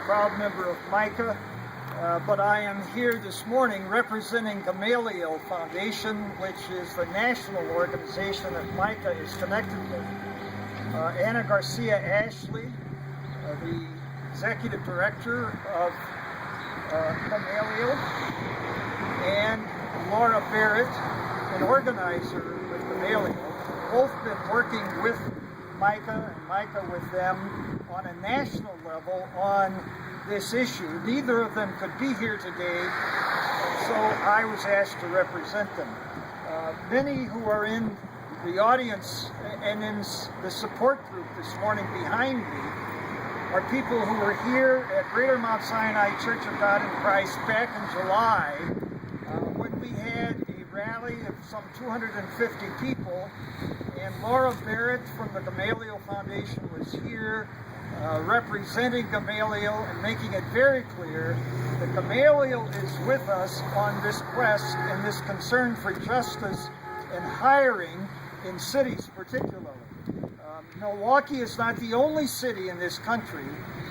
proud member of MICAH, but I am here this morning representing Gamaliel Foundation, which is the national organization that MICAH is connected with. Anna Garcia Ashley, the executive director of Gamaliel, and Laura Barrett, an organizer with Gamaliel, both been working with MICAH and MICAH with them on a national level on this issue. Neither of them could be here today, so I was asked to represent them. Many who are in the audience and in the support group this morning behind me are people who were here at Greater Mount Sinai Church of God in Christ back in July when we had a rally of some 250 people, and Laura Barrett from the Gamaliel Foundation was here representing Gamaliel and making it very clear that Gamaliel is with us on this quest and this concern for justice and hiring in cities particularly. Milwaukee is not the only city in this country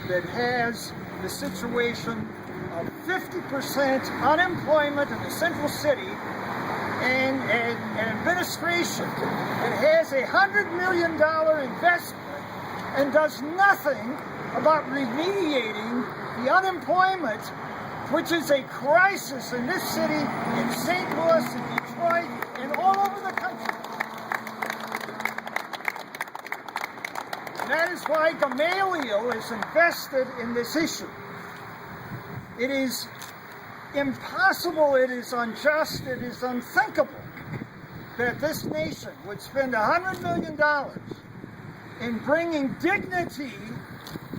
that has the situation of 50% unemployment in the central city and an administration that has $100 million investment and does nothing about remediating the unemployment, which is a crisis in this city, in St. Louis, in Detroit, and all over the country. And that is why Gamaliel is invested in this issue. It is impossible, it is unjust, it is unthinkable that this nation would spend $100 million in bringing dignity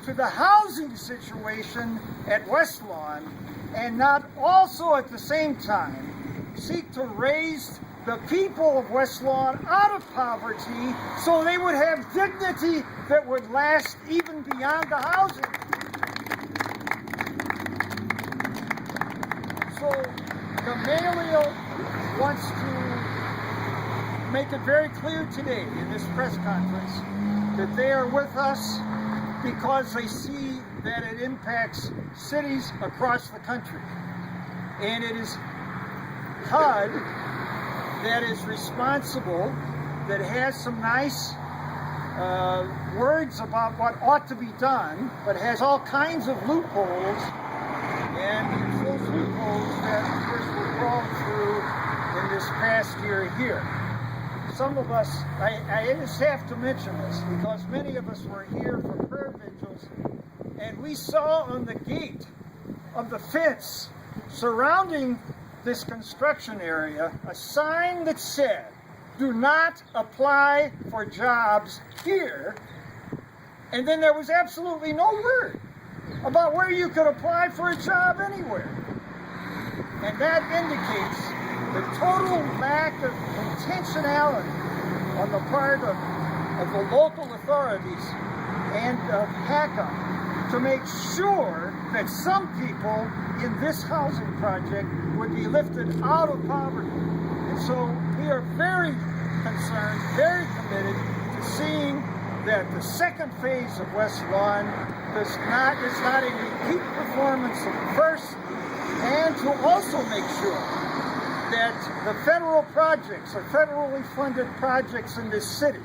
to the housing situation at Westlawn and not also at the same time seek to raise the people of Westlawn out of poverty so they would have dignity that would last even beyond the housing. So Gamaliel wants to make it very clear today in this press conference that they are with us because they see that it impacts cities across the country. And it is HUD that is responsible, that has some nice words about what ought to be done, but has all kinds of loopholes, and it's those loopholes that, of course, were crawled through in this past year here. Some of us, I just have to mention this because many of us were here for prayer vigils, and we saw on the gate of the fence surrounding this construction area a sign that said, "Do not apply for jobs here." And then there was absolutely no word about where you could apply for a job anywhere. And that indicates the total lack of intentionality on the part of the local authorities and of MICAH to make sure that some people in this housing project would be lifted out of poverty. And so we are very concerned, very committed to seeing that the second phase of Westlawn is not a repeat performance of the first, and to also make sure that the federal projects, or federally funded projects in this city,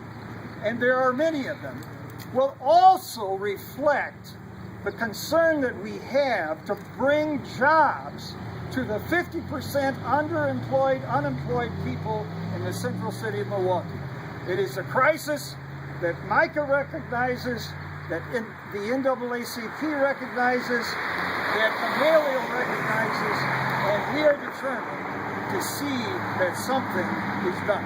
and there are many of them, will also reflect the concern that we have to bring jobs to the 50% underemployed, unemployed people in the central city of Milwaukee. It is a crisis that MICAH recognizes, that the NAACP recognizes, that Gamaliel recognizes, and we are determined to see that something is done.